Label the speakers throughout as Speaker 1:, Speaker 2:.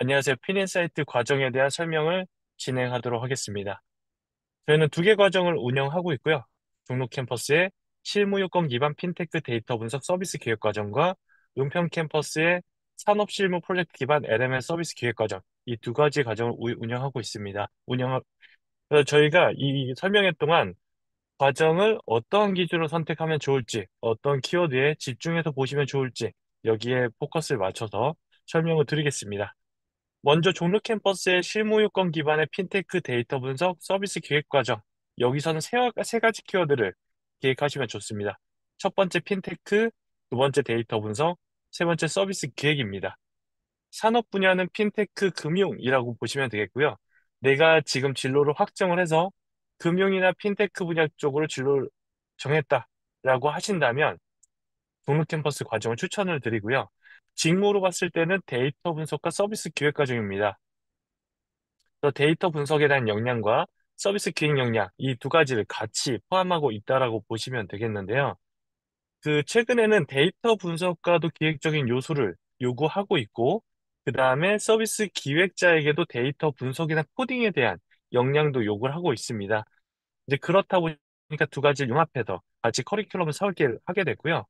Speaker 1: 안녕하세요. 피닌사이트 과정에 대한 설명을 진행하도록 하겠습니다. 저희는 두 개 과정을 운영하고 있고요. 종로 캠퍼스의 실무 요건 기반 핀테크 데이터 분석 서비스 기획 과정과 은평 캠퍼스의 산업 실무 프로젝트 기반 LMS 서비스 기획 과정, 이 두 가지 과정을 운영하고 있습니다. 그래서 저희가 이 설명회 동안 과정을 어떠한 기준으로 선택하면 좋을지, 어떤 키워드에 집중해서 보시면 좋을지, 여기에 포커스를 맞춰서 설명을 드리겠습니다. 먼저 종로 캠퍼스의 실무 요건 기반의 핀테크 데이터 분석 서비스 기획 과정. 여기서는 세 가지 키워드를 기획하시면 좋습니다. 첫 번째 핀테크, 두 번째 데이터 분석, 세 번째 서비스 기획입니다. 산업 분야는 핀테크 금융이라고 보시면 되겠고요. 내가 지금 진로를 확정을 해서 금융이나 핀테크 분야 쪽으로 진로를 정했다라고 하신다면 종로 캠퍼스 과정을 추천을 드리고요. 직무로 봤을 때는 데이터 분석과 서비스 기획 과정입니다. 또 데이터 분석에 대한 역량과 서비스 기획 역량, 이 두 가지를 같이 포함하고 있다라고 보시면 되겠는데요. 최근에는 데이터 분석과도 기획적인 요소를 요구하고 있고, 그 다음에 서비스 기획자에게도 데이터 분석이나 코딩에 대한 역량도 요구를 하고 있습니다. 이제 그렇다 보니까 두 가지를 융합해서 같이 커리큘럼을 설계를 하게 됐고요.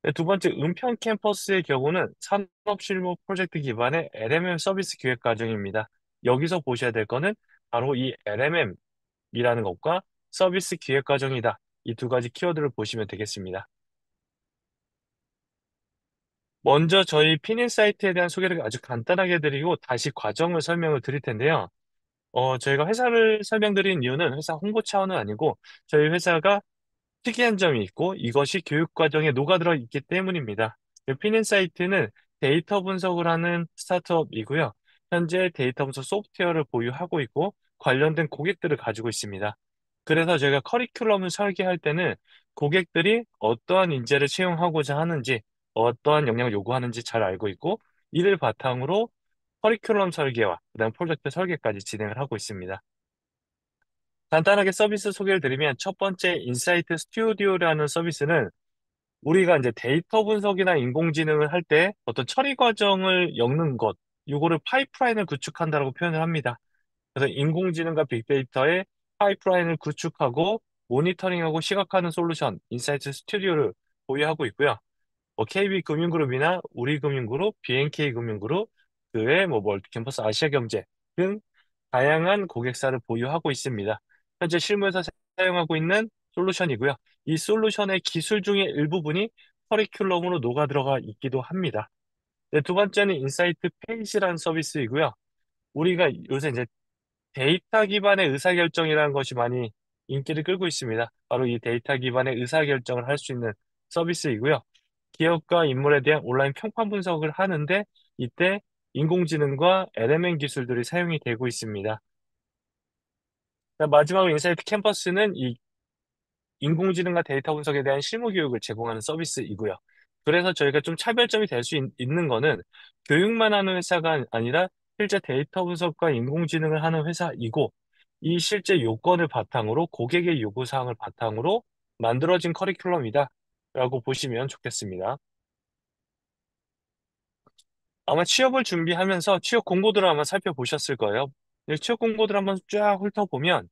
Speaker 1: 네, 두 번째, 은평 캠퍼스의 경우는 산업실무 프로젝트 기반의 LMM 서비스 기획 과정입니다. 여기서 보셔야 될 거는 바로 이 LMM이라는 것과 서비스 기획 과정이다. 이 두 가지 키워드를 보시면 되겠습니다. 먼저 저희 피닌사이트에 대한 소개를 아주 간단하게 드리고 다시 과정을 설명을 드릴 텐데요. 저희가 회사를 설명드린 이유는 회사 홍보 차원은 아니고 저희 회사가 특이한 점이 있고 이것이 교육 과정에 녹아들어 있기 때문입니다. 피닌사이트는 데이터 분석을 하는 스타트업이고요. 현재 데이터 분석 소프트웨어를 보유하고 있고 관련된 고객들을 가지고 있습니다. 그래서 저희가 커리큘럼을 설계할 때는 고객들이 어떠한 인재를 채용하고자 하는지, 어떠한 역량을 요구하는지 잘 알고 있고, 이를 바탕으로 커리큘럼 설계와 그다음 프로젝트 설계까지 진행을 하고 있습니다. 간단하게 서비스 소개를 드리면 첫 번째 인사이트 스튜디오라는 서비스는 우리가 이제 데이터 분석이나 인공지능을 할 때 어떤 처리 과정을 엮는 것, 이거를 파이프라인을 구축한다고 표현을 합니다. 그래서 인공지능과 빅데이터의 파이프라인을 구축하고 모니터링하고 시각화하는 솔루션, 인사이트 스튜디오를 보유하고 있고요. KB금융그룹이나 우리금융그룹, BNK금융그룹, 그 외에 멀티캠퍼스 아시아경제 등 다양한 고객사를 보유하고 있습니다. 현재 실무에서 사용하고 있는 솔루션이고요. 이 솔루션의 기술 중에 일부분이 커리큘럼으로 녹아 들어가 있기도 합니다. 네, 두 번째는 인사이트 페이지라는 서비스이고요. 우리가 요새 이제 데이터 기반의 의사결정이라는 것이 많이 인기를 끌고 있습니다. 바로 이 데이터 기반의 의사결정을 할 수 있는 서비스이고요. 기업과 인물에 대한 온라인 평판 분석을 하는데 이때 인공지능과 LMM 기술들이 사용이 되고 있습니다. 마지막으로 인사이트 캠퍼스는 이 인공지능과 데이터 분석에 대한 실무 교육을 제공하는 서비스이고요. 그래서 저희가 좀 차별점이 될 수 있는 거는 교육만 하는 회사가 아니라 실제 데이터 분석과 인공지능을 하는 회사이고 이 실제 요건을 바탕으로 고객의 요구사항을 바탕으로 만들어진 커리큘럼이다 라고 보시면 좋겠습니다. 아마 취업을 준비하면서 취업 공고들을 아마 살펴보셨을 거예요. 이 취업 공고들 한번 쫙 훑어보면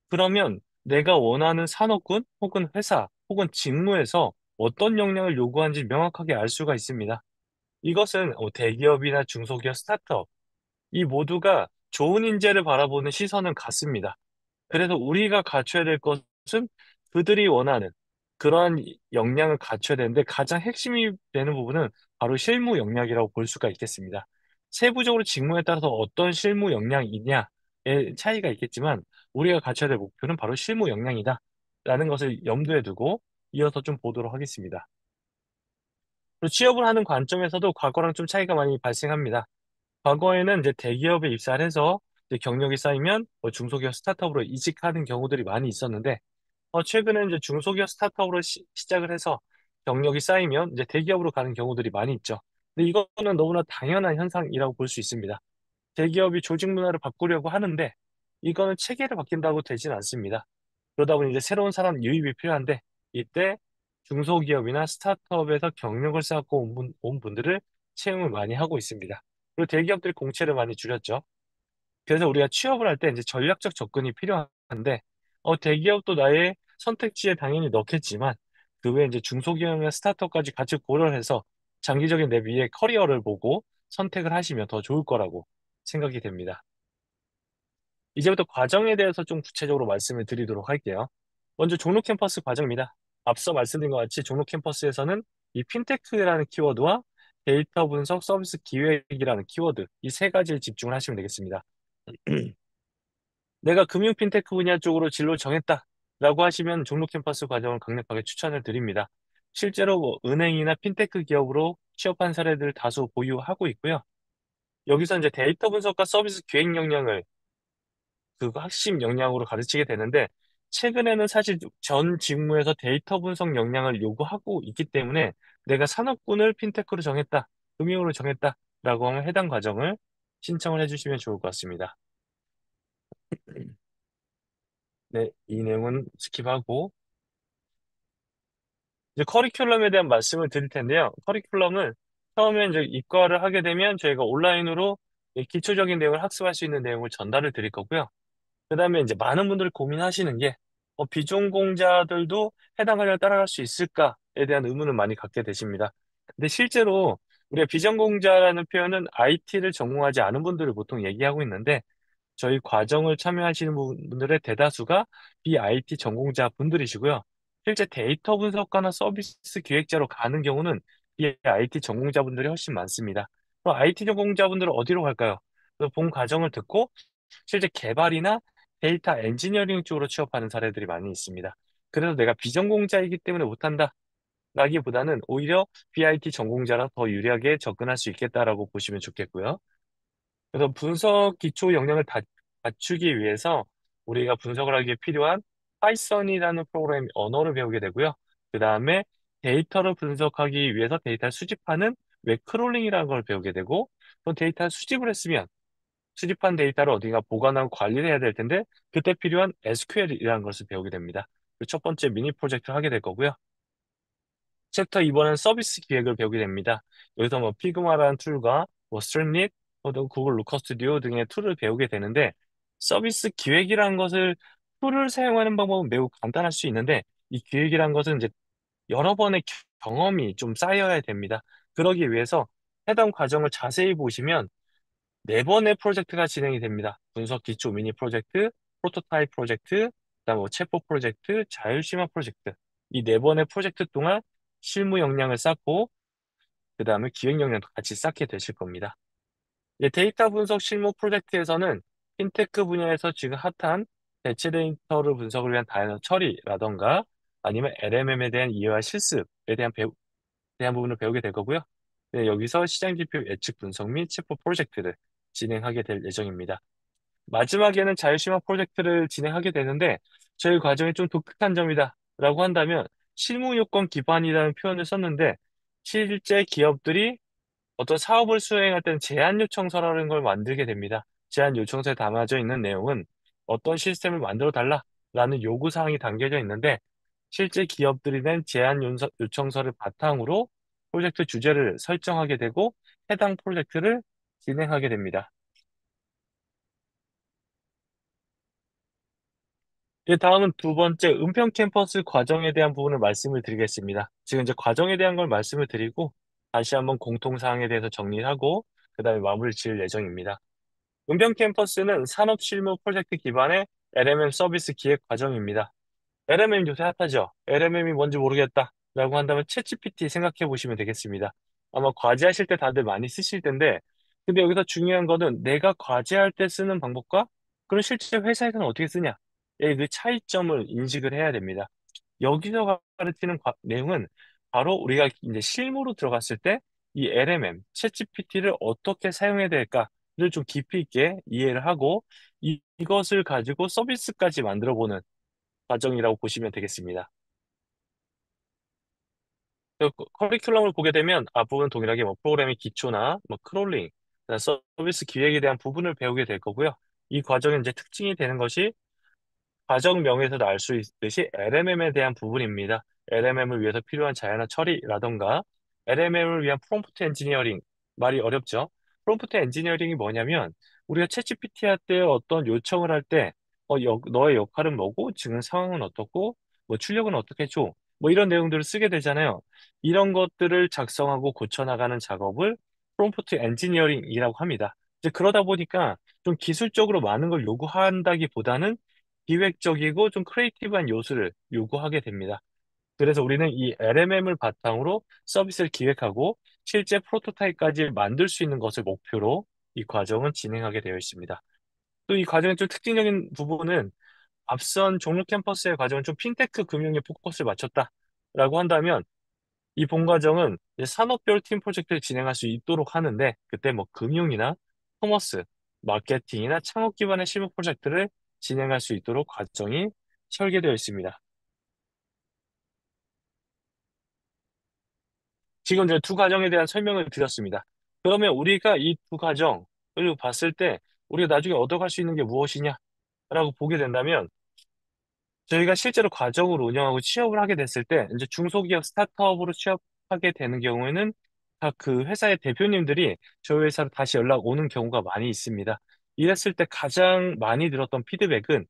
Speaker 1: 그러면 내가 원하는 산업군 혹은 회사 혹은 직무에서 어떤 역량을 요구하는지 명확하게 알 수가 있습니다. 이것은 대기업이나 중소기업, 스타트업 이 모두가 좋은 인재를 바라보는 시선은 같습니다. 그래서 우리가 갖춰야 될 것은 그들이 원하는 그러한 역량을 갖춰야 되는데 가장 핵심이 되는 부분은 바로 실무 역량이라고 볼 수가 있겠습니다. 세부적으로 직무에 따라서 어떤 실무 역량이냐의 차이가 있겠지만 우리가 갖춰야 될 목표는 바로 실무 역량이다. 라는 것을 염두에 두고 이어서 좀 보도록 하겠습니다. 그리고 취업을 하는 관점에서도 과거랑 좀 차이가 많이 발생합니다. 과거에는 이제 대기업에 입사를 해서 이제 경력이 쌓이면 중소기업 스타트업으로 이직하는 경우들이 많이 있었는데 최근에 이제 중소기업 스타트업으로 시작을 해서 경력이 쌓이면 이제 대기업으로 가는 경우들이 많이 있죠. 근데 이거는 너무나 당연한 현상이라고 볼 수 있습니다. 대기업이 조직 문화를 바꾸려고 하는데 이거는 체계를 바뀐다고 되진 않습니다. 그러다 보니 이제 새로운 사람 유입이 필요한데 이때 중소기업이나 스타트업에서 경력을 쌓고 온 분들을 채용을 많이 하고 있습니다. 그리고 대기업들이 공채를 많이 줄였죠. 그래서 우리가 취업을 할 때 이제 전략적 접근이 필요한데, 대기업도 나의 선택지에 당연히 넣겠지만, 그 외에 이제 중소기업이나 스타트업까지 같이 고려를 해서 장기적인 내 위의 커리어를 보고 선택을 하시면 더 좋을 거라고 생각이 됩니다. 이제부터 과정에 대해서 좀 구체적으로 말씀을 드리도록 할게요. 먼저 종로 캠퍼스 과정입니다. 앞서 말씀드린 것 같이 종로 캠퍼스에서는 이 핀테크라는 키워드와 데이터 분석 서비스 기획이라는 키워드, 이 세 가지에 집중을 하시면 되겠습니다. 내가 금융 핀테크 분야 쪽으로 진로 정했다라고 하시면 종로 캠퍼스 과정을 강력하게 추천을 드립니다. 실제로 뭐 은행이나 핀테크 기업으로 취업한 사례들 다수 보유하고 있고요. 여기서 이제 데이터 분석과 서비스 기획 역량을 그 핵심 역량으로 가르치게 되는데, 최근에는 사실 전 직무에서 데이터 분석 역량을 요구하고 있기 때문에 내가 산업군을 핀테크로 정했다, 금융으로 정했다라고 하면 해당 과정을 신청을 해주시면 좋을 것 같습니다. 네, 이 내용은 스킵하고 이제 커리큘럼에 대한 말씀을 드릴 텐데요. 커리큘럼은 처음에 이제 입과를 하게 되면 저희가 온라인으로 이 기초적인 내용을 학습할 수 있는 내용을 전달을 드릴 거고요. 그다음에 이제 많은 분들이 고민하시는 게 비전공자들도 해당 과정을 따라갈 수 있을까에 대한 의문을 많이 갖게 되십니다. 근데 실제로 우리가 비전공자라는 표현은 IT를 전공하지 않은 분들을 보통 얘기하고 있는데, 저희 과정을 참여하시는 분들의 대다수가 BIT 전공자 분들이시고요. 실제 데이터 분석가나 서비스 기획자로 가는 경우는 BIT 전공자분들이 훨씬 많습니다. 그럼 IT 전공자분들은 어디로 갈까요? 그래서 본 과정을 듣고 실제 개발이나 데이터 엔지니어링 쪽으로 취업하는 사례들이 많이 있습니다. 그래서 내가 비전공자이기 때문에 못한다 라기보다는 오히려 BIT 전공자라 더 유리하게 접근할 수 있겠다라고 보시면 좋겠고요. 그래서 분석 기초 역량을 갖추기 위해서 우리가 분석을 하기에 필요한 파이썬이라는 프로그램 언어를 배우게 되고요. 그 다음에 데이터를 분석하기 위해서 데이터를 수집하는 웹 크롤링이라는 걸 배우게 되고, 또 데이터를 수집을 했으면 수집한 데이터를 어딘가 보관하고 관리를 해야 될 텐데, 그때 필요한 SQL이라는 것을 배우게 됩니다. 그첫 번째 미니 프로젝트를 하게 될 거고요. 챕터 2번은 서비스 기획을 배우게 됩니다. 여기서 뭐 피그마라는 툴과 뭐 스트림릿, 또 구글 루커 스튜디오 등의 툴을 배우게 되는데, 서비스 기획이라는 것을 툴을 사용하는 방법은 매우 간단할 수 있는데, 이 기획이라는 것은 이제 여러 번의 경험이 좀 쌓여야 됩니다. 그러기 위해서 해당 과정을 자세히 보시면 네 번의 프로젝트가 진행이 됩니다. 분석 기초 미니 프로젝트, 프로토타입 프로젝트, 그다음 뭐 체포 프로젝트, 자율심화 프로젝트. 이 네 번의 프로젝트 동안 실무 역량을 쌓고 그다음에 기획 역량도 같이 쌓게 되실 겁니다. 이제 데이터 분석 실무 프로젝트에서는 핀테크 분야에서 지금 핫한 대체 데이터를 분석을 위한 다양한 처리라던가 아니면 LMM에 대한 이해와 실습에 대한 부분을 배우게 될 거고요. 네, 여기서 시장 지표 예측 분석 및 체포 프로젝트를 진행하게 될 예정입니다. 마지막에는 자율심화 프로젝트를 진행하게 되는데, 저희 과정이 좀 독특한 점이다 라고 한다면 실무 요건 기반이라는 표현을 썼는데, 실제 기업들이 어떤 사업을 수행할 때는 제안 요청서라는 걸 만들게 됩니다. 제안 요청서에 담아져 있는 내용은 어떤 시스템을 만들어 달라라는 요구 사항이 담겨져 있는데, 실제 기업들이 낸 제안 요청서를 바탕으로 프로젝트 주제를 설정하게 되고 해당 프로젝트를 진행하게 됩니다. 다음은 두 번째 은평 캠퍼스 과정에 대한 부분을 말씀을 드리겠습니다. 지금 이제 과정에 대한 걸 말씀을 드리고 다시 한번 공통사항에 대해서 정리하고 그다음에 마무리 지을 예정입니다. 은평 캠퍼스는 산업 실무 프로젝트 기반의 LMM 서비스 기획 과정입니다. LMM 요새 핫하죠? LMM이 뭔지 모르겠다 라고 한다면 챗GPT 생각해 보시면 되겠습니다. 아마 과제하실 때 다들 많이 쓰실 텐데, 근데 여기서 중요한 거는 내가 과제할 때 쓰는 방법과 그럼 실제 회사에서는 어떻게 쓰냐? 그 차이점을 인식을 해야 됩니다. 여기서 가르치는 내용은 바로 우리가 이제 실무로 들어갔을 때 이 LMM, 챗GPT를 어떻게 사용해야 될까를 좀 깊이 있게 이해를 하고 이것을 가지고 서비스까지 만들어 보는 과정이라고 보시면 되겠습니다. 커리큘럼을 보게 되면 앞부분 동일하게 뭐 프로그램의 기초나 뭐 크롤링, 그다음 서비스 기획에 대한 부분을 배우게 될 거고요. 이 과정의 이제 특징이 되는 것이 과정명에서도 알 수 있듯이 LMM에 대한 부분입니다. LMM을 위해서 필요한 자연화 처리라던가 LMM을 위한 프롬프트 엔지니어링, 말이 어렵죠. 프롬프트 엔지니어링이 뭐냐면 우리가 챗GPT 할 때 어떤 요청을 할 때 너의 역할은 뭐고 지금 상황은 어떻고 뭐 출력은 어떻게 줘? 뭐 이런 내용들을 쓰게 되잖아요. 이런 것들을 작성하고 고쳐 나가는 작업을 프롬프트 엔지니어링이라고 합니다. 이제 그러다 보니까 좀 기술적으로 많은 걸 요구한다기보다는 기획적이고 좀 크리에이티브한 요소를 요구하게 됩니다. 그래서 우리는 이 LMM을 바탕으로 서비스를 기획하고 실제 프로토타입까지 만들 수 있는 것을 목표로 이 과정은 진행하게 되어 있습니다. 또 이 과정의 좀 특징적인 부분은 앞선 종로 캠퍼스의 과정은 좀 핀테크 금융에 포커스를 맞췄다라고 한다면 이 본 과정은 이제 산업별 팀 프로젝트를 진행할 수 있도록 하는데 그때 뭐 금융이나 커머스, 마케팅이나 창업 기반의 실무 프로젝트를 진행할 수 있도록 과정이 설계되어 있습니다. 지금 이제 두 과정에 대한 설명을 드렸습니다. 그러면 우리가 이 두 과정을 봤을 때 우리가 나중에 얻어갈 수 있는 게 무엇이냐라고 보게 된다면 저희가 실제로 과정을 운영하고 취업을 하게 됐을 때 이제 중소기업 스타트업으로 취업하게 되는 경우에는 각 그 회사의 대표님들이 저희 회사로 다시 연락 오는 경우가 많이 있습니다. 이랬을 때 가장 많이 들었던 피드백은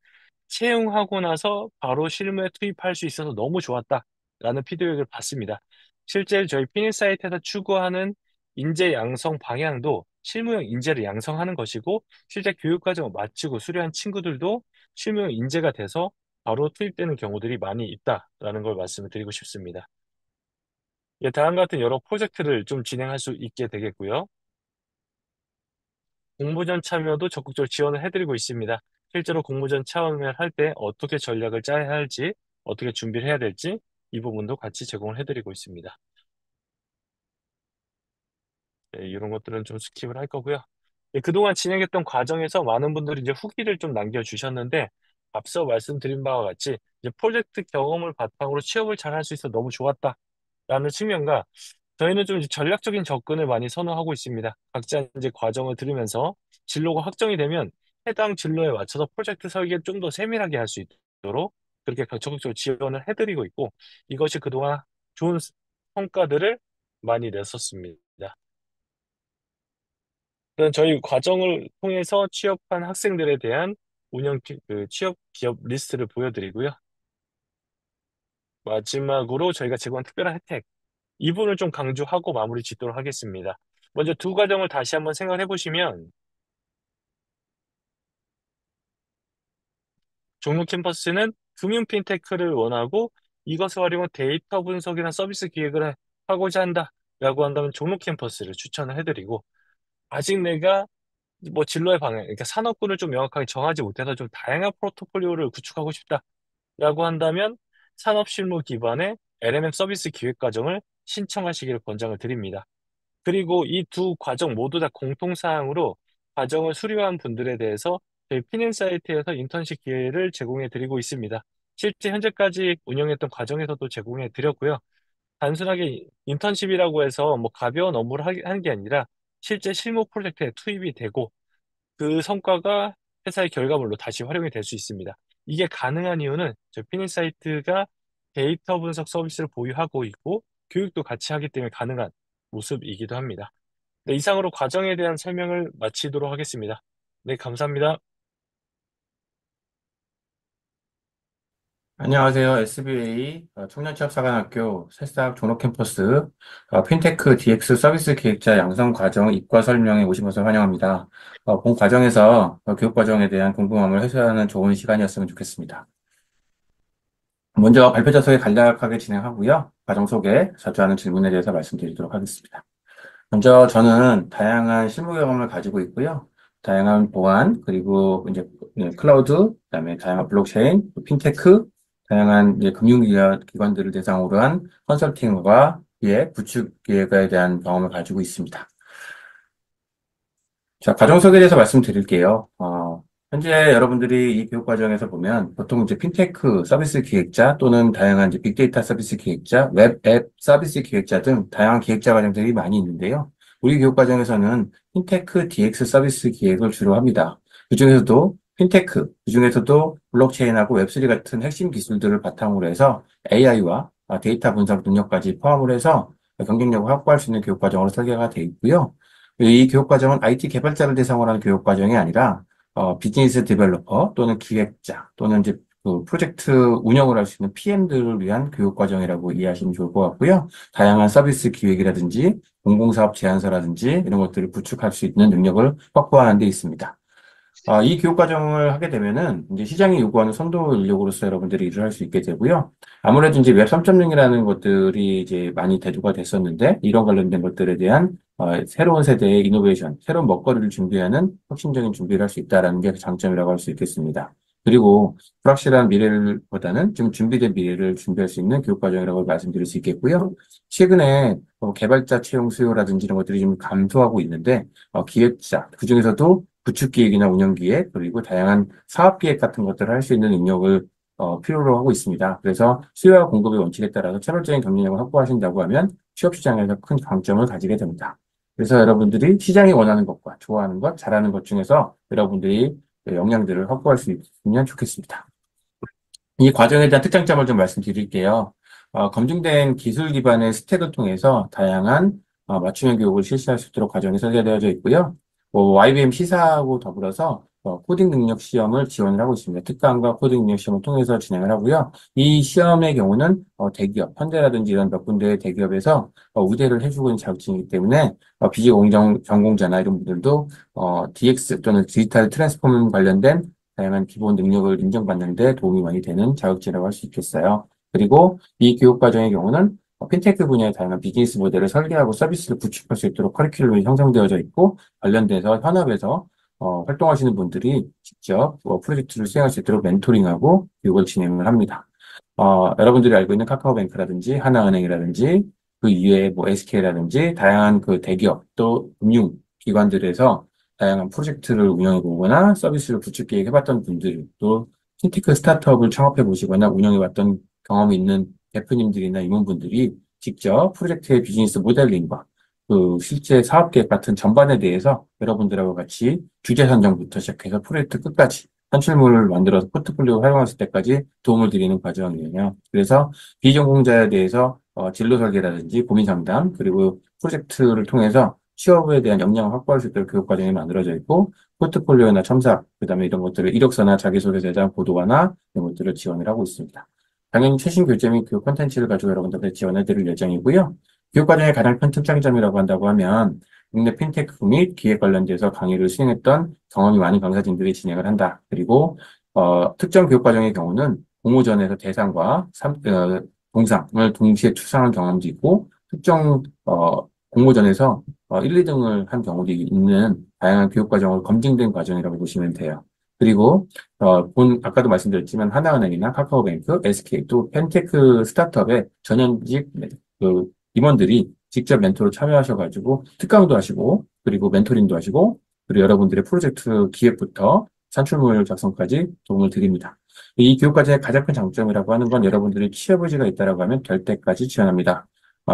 Speaker 1: 채용하고 나서 바로 실무에 투입할 수 있어서 너무 좋았다라는 피드백을 받습니다. 실제 저희 피니 사이트에서 추구하는 인재 양성 방향도 실무형 인재를 양성하는 것이고 실제 교육 과정을 마치고 수료한 친구들도 실무형 인재가 돼서 바로 투입되는 경우들이 많이 있다라는 걸 말씀을 드리고 싶습니다. 예, 다음 같은 여러 프로젝트를 좀 진행할 수 있게 되겠고요. 공모전 참여도 적극적으로 지원을 해드리고 있습니다. 실제로 공모전 참여를 할 때 어떻게 전략을 짜야 할지, 어떻게 준비를 해야 될지 이 부분도 같이 제공을 해드리고 있습니다. 네, 이런 것들은 좀 스킵을 할 거고요. 예, 그동안 진행했던 과정에서 많은 분들이 이제 후기를 좀 남겨주셨는데 앞서 말씀드린 바와 같이 이제 프로젝트 경험을 바탕으로 취업을 잘 할 수 있어 너무 좋았다라는 측면과 저희는 좀 이제 전략적인 접근을 많이 선호하고 있습니다. 각자 이제 과정을 들으면서 진로가 확정이 되면 해당 진로에 맞춰서 프로젝트 설계를 좀 더 세밀하게 할 수 있도록 그렇게 적극적으로 지원을 해드리고 있고 이것이 그동안 좋은 성과들을 많이 냈었습니다. 그런 저희 과정을 통해서 취업한 학생들에 대한 그 취업 기업 리스트를 보여드리고요. 마지막으로 저희가 제공한 특별한 혜택, 이 부분을 좀 강조하고 마무리 짓도록 하겠습니다. 먼저 두 과정을 다시 한번 생각해 보시면 종로 캠퍼스는 금융 핀테크를 원하고 이것을 활용한 데이터 분석이나 서비스 기획을 하고자 한다라고 한다면 종로 캠퍼스를 추천을 해드리고 아직 내가 뭐 진로의 방향, 그러니까 산업군을 좀 명확하게 정하지 못해서 좀 다양한 포트폴리오를 구축하고 싶다라고 한다면 산업 실무 기반의 LMM 서비스 기획 과정을 신청하시기를 권장을 드립니다. 그리고 이 두 과정 모두 다 공통사항으로 과정을 수료한 분들에 대해서 저희 피넨 사이트에서 인턴십 기회를 제공해 드리고 있습니다. 실제 현재까지 운영했던 과정에서도 제공해 드렸고요. 단순하게 인턴십이라고 해서 뭐 가벼운 업무를 하는 게 아니라 실제 실무 프로젝트에 투입이 되고 그 성과가 회사의 결과물로 다시 활용이 될 수 있습니다. 이게 가능한 이유는 저희 피넨 사이트가 데이터 분석 서비스를 보유하고 있고 교육도 같이 하기 때문에 가능한 모습이기도 합니다. 네, 이상으로 과정에 대한 설명을 마치도록 하겠습니다. 네, 감사합니다.
Speaker 2: 안녕하세요. SBA 청년취업사관학교 새싹 종로캠퍼스 핀테크 DX 서비스 기획자 양성 과정 입과 설명에 오신 것을 환영합니다. 본 과정에서 교육 과정에 대한 궁금함을 해소하는 좋은 시간이었으면 좋겠습니다. 먼저 발표자 소개 간략하게 진행하고요. 과정 소개, 자주하는 질문에 대해서 말씀드리도록 하겠습니다. 먼저 저는 다양한 실무 경험을 가지고 있고요. 다양한 보안, 그리고 이제 클라우드, 그다음에 다양한 블록체인, 핀테크, 다양한 이제 금융기관들을 대상으로 한 컨설팅과 구축 기획에 대한 경험을 가지고 있습니다. 자, 과정 소개에 대해서 말씀드릴게요. 현재 여러분들이 이 교육 과정에서 보면 보통 이제 핀테크 서비스 기획자 또는 다양한 이제 빅데이터 서비스 기획자, 웹 앱 서비스 기획자 등 다양한 기획자 과정들이 많이 있는데요. 우리 교육 과정에서는 핀테크 DX 서비스 기획을 주로 합니다. 그중에서도 핀테크, 그중에서도 블록체인하고 웹3 같은 핵심 기술들을 바탕으로 해서 AI와 데이터 분석 능력까지 포함을 해서 경쟁력을 확보할 수 있는 교육 과정으로 설계가 되어 있고요. 이 교육과정은 IT 개발자를 대상으로 하는 교육과정이 아니라 비즈니스 디벨로퍼 또는 기획자 또는 이제 그 프로젝트 운영을 할 수 있는 PM들을 위한 교육과정이라고 이해하시면 좋을 것 같고요. 다양한 서비스 기획이라든지 공공사업 제안서라든지 이런 것들을 구축할 수 있는 능력을 확보하는 데 있습니다. 이 교육과정을 하게 되면은 이제 시장이 요구하는 선도 인력으로서 여러분들이 일을 할 수 있게 되고요. 아무래도 이제 웹 3.0이라는 것들이 이제 많이 대두가 됐었는데 이런 관련된 것들에 대한 새로운 세대의 이노베이션, 새로운 먹거리를 준비하는 혁신적인 준비를 할 수 있다라는 게 장점이라고 할 수 있겠습니다. 그리고 불확실한 미래보다는 좀 준비된 미래를 준비할 수 있는 교육과정이라고 말씀드릴 수 있겠고요. 최근에 개발자 채용 수요라든지 이런 것들이 좀 감소하고 있는데 기획자, 그중에서도 구축기획이나 운영기획, 그리고 다양한 사업기획 같은 것들을 할 수 있는 능력을 필요로 하고 있습니다. 그래서 수요와 공급의 원칙에 따라서 차별적인 경쟁력을 확보하신다고 하면 취업 시장에서 큰 강점을 가지게 됩니다. 그래서 여러분들이 시장이 원하는 것과 좋아하는 것, 잘하는 것 중에서 여러분들이 역량들을 확보할 수 있으면 좋겠습니다. 이 과정에 대한 특장점을 좀 말씀드릴게요. 검증된 기술 기반의 스택을 통해서 다양한 맞춤형 교육을 실시할 수 있도록 과정이 설계되어져 있고요. IBM 시사하고 더불어서 코딩 능력 시험을 지원을 하고 있습니다. 특강과 코딩 능력 시험을 통해서 진행을 하고요. 이 시험의 경우는 대기업, 현대라든지 이런 몇 군데의 대기업에서 우대를 해주고 있는 자격증이기 때문에 비전공정 전공자나 이런 분들도 DX 또는 디지털 트랜스포머 관련된 다양한 기본 능력을 인정받는 데 도움이 많이 되는 자격증이라고 할 수 있겠어요. 그리고 이 교육 과정의 경우는 핀테크 분야의 다양한 비즈니스 모델을 설계하고 서비스를 구축할 수 있도록 커리큘럼이 형성되어져 있고 관련돼서 현업에서 활동하시는 분들이 직접 프로젝트를 수행할 수 있도록 멘토링하고 교육을 진행을 합니다. 여러분들이 알고 있는 카카오뱅크라든지 하나은행이라든지 그 이외에 뭐 SK라든지 다양한 그 대기업 또 금융기관들에서 다양한 프로젝트를 운영해 보거나 서비스를 구축 계획해봤던 분들 또 핀테크 스타트업을 창업해 보시거나 운영해 봤던 경험이 있는 대표님들이나 임원분들이 직접 프로젝트의 비즈니스 모델링과 그 실제 사업 계획 같은 전반에 대해서 여러분들하고 같이 주제 선정부터 시작해서 프로젝트 끝까지 산출물을 만들어서 포트폴리오 활용했을 때까지 도움을 드리는 과정이에요. 그래서 비전공자에 대해서 진로 설계라든지 고민 상담 그리고 프로젝트를 통해서 취업에 대한 역량을 확보할 수 있도록 교육 과정이 만들어져 있고 포트폴리오나 첨삭 그다음에 이런 것들을 이력서나 자기소개서에 대한 고도화나 이런 것들을 지원을 하고 있습니다. 당연히 최신 교재 및 교육 콘텐츠를 가지고 여러분들께 지원해 드릴 예정이고요. 교육 과정의 가장 큰 특장점이라고 한다고 하면 국내 핀테크 및 기획 관련돼서 강의를 수행했던 경험이 많은 강사진들이 진행을 한다. 그리고 특정 교육 과정의 경우는 공모전에서 대상과 동상을 동시에 수상한 경험도 있고 특정 공모전에서 1, 2등을 한 경우도 있는 다양한 교육 과정을 검증된 과정이라고 보시면 돼요. 그리고 아까도 말씀드렸지만 하나은행이나 카카오뱅크, SK 또 펜테크 스타트업의 전현직 그 임원들이 직접 멘토로 참여하셔가지고 특강도 하시고 그리고 멘토링도 하시고 그리고 여러분들의 프로젝트 기획부터 산출물 작성까지 도움을 드립니다. 이 교육과정의 가장 큰 장점이라고 하는 건 여러분들이 취업 의지가 있다라고 하면 될 때까지 지원합니다.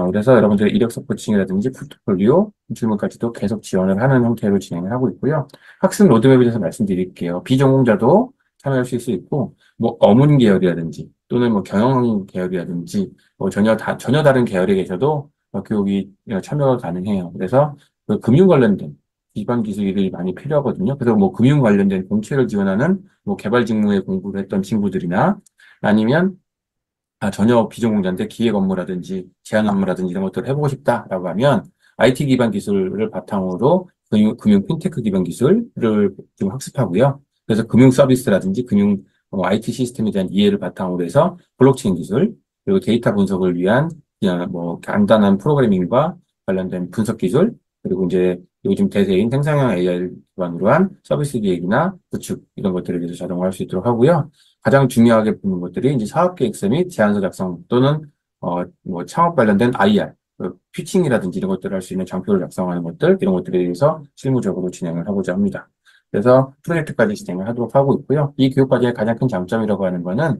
Speaker 2: 그래서 여러분들의 이력서 코칭이라든지 포트폴리오, 질문까지도 계속 지원을 하는 형태로 진행을 하고 있고요. 학습 로드맵에 대해서 말씀드릴게요. 비전공자도 참여할 수 있고, 뭐, 어문 계열이라든지, 또는 뭐, 경영 계열이라든지, 뭐, 전혀 다른 계열에 계셔도 교육이 참여가 가능해요. 그래서 그 금융 관련된 기반 기술이 많이 필요하거든요. 그래서 뭐, 금융 관련된 공채를 지원하는 뭐, 개발 직무에 공부를 했던 친구들이나 아니면 전혀 비전공자인데 기획 업무라든지 제안 업무라든지 이런 것들을 해보고 싶다라고 하면 IT 기반 기술을 바탕으로 금융 핀테크 기반 기술을 좀 학습하고요. 그래서 금융 서비스라든지 금융 IT 시스템에 대한 이해를 바탕으로 해서 블록체인 기술 그리고 데이터 분석을 위한 그냥 뭐 간단한 프로그래밍과 관련된 분석 기술 그리고 이제 요즘 대세인 생성형 AI 기반으로 한 서비스 기획이나 구축 이런 것들에 대해서 자동화할 수 있도록 하고요. 가장 중요하게 보는 것들이 이제 사업계획서 및 제안서 작성 또는 뭐 창업 관련된 IR, 피칭이라든지 이런 것들을 할 수 있는 장표를 작성하는 것들 이런 것들에 대해서 실무적으로 진행을 하고자 합니다. 그래서 프로젝트까지 진행을 하도록 하고 있고요. 이 교육과정의 가장 큰 장점이라고 하는 거는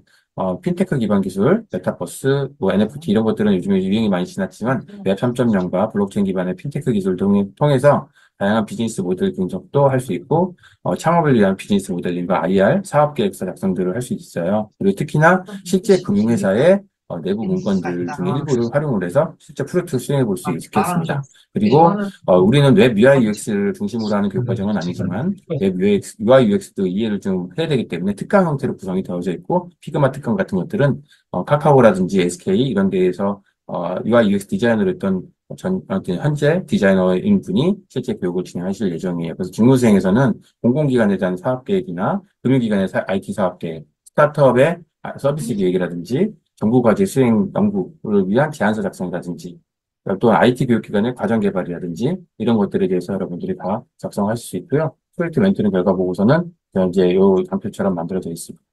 Speaker 2: 핀테크 기반 기술, 메타버스, 뭐 NFT 이런 것들은 요즘에 유행이 많이 지났지만 웹 3.0과 블록체인 기반의 핀테크 기술을 통해서 다양한 비즈니스 모델 분석도 할 수 있고 창업을 위한 비즈니스 모델링과 IR, 사업 계획서 작성들을 할 수 있어요. 그리고 특히나 실제 금융회사의 내부 문건들 중에
Speaker 3: 인사이다.
Speaker 2: 일부를 활용을 해서 실제 프로젝트 수행해 볼 수
Speaker 3: 아, 나가죠.
Speaker 2: 있겠습니다. 그리고
Speaker 3: 이거는
Speaker 2: 우리는 웹 UI
Speaker 3: 맞지.
Speaker 2: UX를 중심으로 하는 교육과정은 아니지만 웹 UI UX도 이해를 좀 해야 되기 때문에 특강 형태로 구성이 되어져 있고 피그마 특강 같은 것들은 카카오라든지 SK 이런 데에서 UI UX 디자이너를 했던 아무튼 현재 디자이너인 분이 실제 교육을 진행하실 예정이에요. 그래서 직무수행에서는 공공기관에 대한 사업계획이나 금융기관의 IT 사업계획, 스타트업의 서비스 기획이라든지 정부과제 수행 연구를 위한 제안서 작성이라든지 또 IT 교육기관의 과정 개발이라든지 이런 것들에 대해서 여러분들이 다 작성하실 수 있고요. 프로젝트 멘토링 결과 보고서는 이제 요 단표처럼 만들어져 있습니다.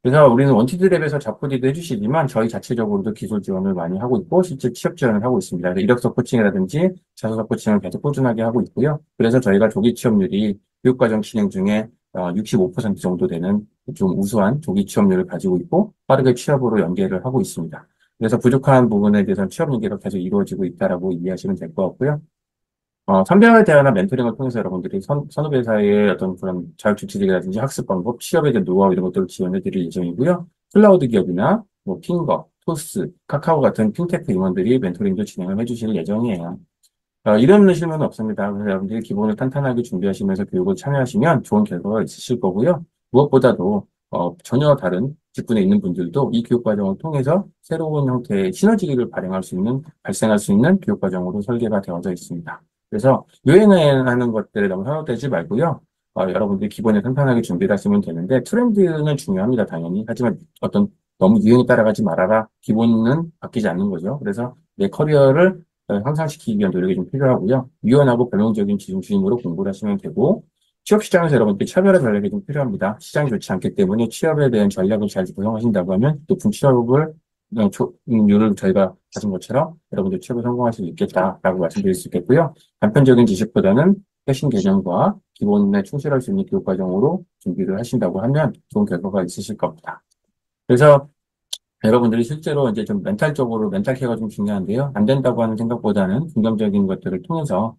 Speaker 2: 그래서 우리는 원티드 랩에서 잡코디도 해주시지만 저희 자체적으로도 기술 지원을 많이 하고 있고 실제 취업 지원을 하고 있습니다. 그래서 이력서 코칭이라든지 자소서 코칭을 계속 꾸준하게 하고 있고요. 그래서 저희가 조기 취업률이 교육과정 진행 중에 65% 정도 되는 좀 우수한 조기 취업률을 가지고 있고 빠르게 취업으로 연계를 하고 있습니다. 그래서 부족한 부분에 대해서는 취업 연계가 계속 이루어지고 있다라고 이해하시면 될 것 같고요. 선별 대화나 멘토링을 통해서 여러분들이 선후배사의 어떤 그런 자격지식이라든지 학습 방법, 취업에 대한 노하우 이런 것들을 지원해 드릴 예정이고요. 클라우드 기업이나 뭐 핑거, 토스, 카카오 같은 핀테크 임원들이 멘토링도 진행을 해주실 예정이에요. 이런 실무는 없습니다. 그래서 여러분들이 기본을 탄탄하게 준비하시면서 교육을 참여하시면 좋은 결과가 있으실 거고요. 무엇보다도 전혀 다른 직군에 있는 분들도 이 교육 과정을 통해서 새로운 형태의 시너지를 발생할 수 있는 교육 과정으로 설계가 되어져 있습니다. 그래서 유행하는 것들에 너무 현혹되지 말고요. 여러분들이 기본에 탄탄하게 준비를 하시면 되는데 트렌드는 중요합니다, 당연히. 하지만 어떤 너무 유행에 따라가지 말아라. 기본은 바뀌지 않는 거죠. 그래서 내 커리어를 향상시키기 위한 노력이 좀 필요하고요. 유연하고 변동적인 기준 주임으로 공부를 하시면 되고, 취업 시장에서 여러분께 차별화 전략이 좀 필요합니다. 시장이 좋지 않기 때문에 취업에 대한 전략을 잘 구성하신다고 하면 높은 취업을 률을 저희가 가진 것처럼 여러분들 취업에 성공할 수 있겠다라고 말씀드릴 수 있겠고요. 단편적인 지식보다는 핵심 개념과 기본에 충실할 수 있는 교육 과정으로 준비를 하신다고 하면 좋은 결과가 있으실 겁니다. 그래서 여러분들이 실제로 이제 좀 멘탈적으로 멘탈 케어가 좀 중요한데요. 안 된다고 하는 생각보다는 긍정적인 것들을 통해서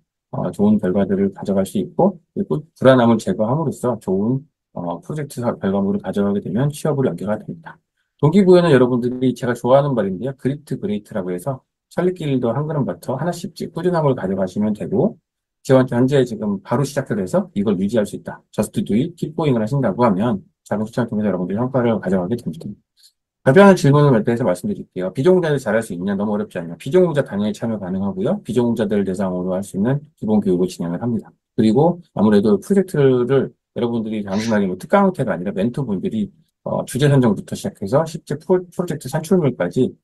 Speaker 2: 좋은 결과들을 가져갈 수 있고 그리고 불안함을 제거함으로써 좋은 프로젝트 결과물을 가져가게 되면 취업으로 연계가 됩니다. 동기부여는 여러분들이 제가 좋아하는 말인데요. 그리트 그레이트라고 해서 천리길도 한 걸음부터 하나씩 꾸준함을 가져가시면 되고 저한테 현재 지금 바로 시작을 해서 이걸 유지할 수 있다. Just do it, keep going을 하신다고 하면 작은 수치를 통해서 여러분들이 성과를 가져가게 됩니다. 답변하는 질문을 몇 대해서 말씀드릴게요. 비전공자들 잘할 수 있냐? 너무 어렵지 않냐? 비전공자 당연히 참여 가능하고요. 비전공자들 대상으로 할 수 있는 기본 교육을 진행을 합니다. 그리고 아무래도 프로젝트를 여러분들이 단순하게 뭐 특강 형태가 아니라 멘토분들이 주제 선정부터 시작해서 실제 프로젝트 산출물까지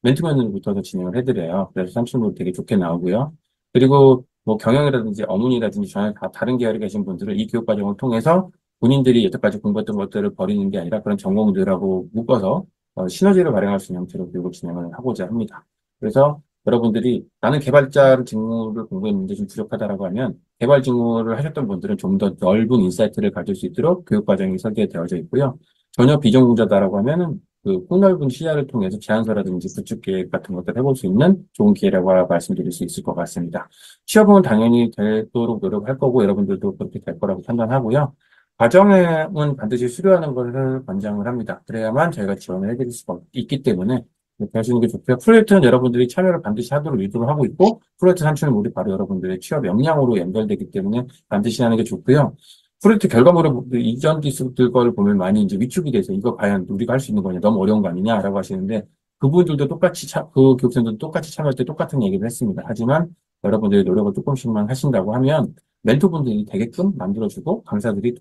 Speaker 2: 멘토분들부터 진행을 해드려요. 그래서 산출물 되게 좋게 나오고요. 그리고 뭐 경영이라든지 어문이라든지 전혀 다 다른 계열에 계신 분들은 이 교육 과정을 통해서 본인들이 여태까지 공부했던 것들을 버리는 게 아니라 그런 전공들하고 묶어서 시너지를 발생할 수 있는 형태로 교육을 진행을 하고자 합니다. 그래서 여러분들이 나는 개발자 직무를 공부했는데 좀 부족하다라고 하면 개발 직무를 하셨던 분들은 좀 더 넓은 인사이트를 가질 수 있도록 교육 과정이 설계되어져 있고요. 전혀 비전공자다라고 하면은 그 폭넓은 시야를 통해서 제안서라든지 구축 계획 같은 것들을 해볼 수 있는 좋은 기회라고 말씀드릴 수 있을 것 같습니다. 취업은 당연히 되도록 노력할 거고 여러분들도 그렇게 될 거라고 판단하고요. 과정은 반드시 수료하는 것을 권장을 합니다. 그래야만 저희가 지원을 해드릴 수가 있기 때문에 이렇게 하시는 게 좋고요. 프로젝트는 여러분들이 참여를 반드시 하도록 유도를 하고 있고, 프로젝트 산출물이 바로 여러분들의 취업 역량으로 연결되기 때문에 반드시 하는 게 좋고요. 프로젝트 결과물을 이전 기술들 거를 보면 많이 이제 위축이 돼서 이거 과연 우리가 할 수 있는 거냐, 너무 어려운 거 아니냐라고 하시는데, 그분들도 똑같이, 그 교육생들도 똑같이 참여할 때 똑같은 얘기를 했습니다. 하지만 여러분들의 노력을 조금씩만 하신다고 하면 멘토분들이 되게끔 만들어주고 강사들이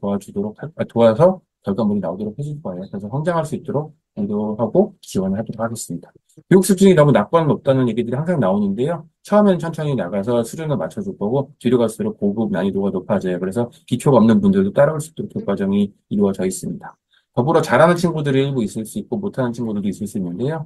Speaker 2: 도와서 결과물이 나오도록 해줄 거예요. 그래서 성장할 수 있도록 인도하고 지원을 하도록 하겠습니다. 교육 수준이 너무 낮거나 높다는 얘기들이 항상 나오는데요. 처음에는 천천히 나가서 수준을 맞춰줄 거고 뒤로 갈수록 고급 난이도가 높아져요. 그래서 기초가 없는 분들도 따라올 수 있도록 교육 과정이 이루어져 있습니다. 더불어 잘하는 친구들이 일부 있을 수 있고 못하는 친구들도 있을 수 있는데요.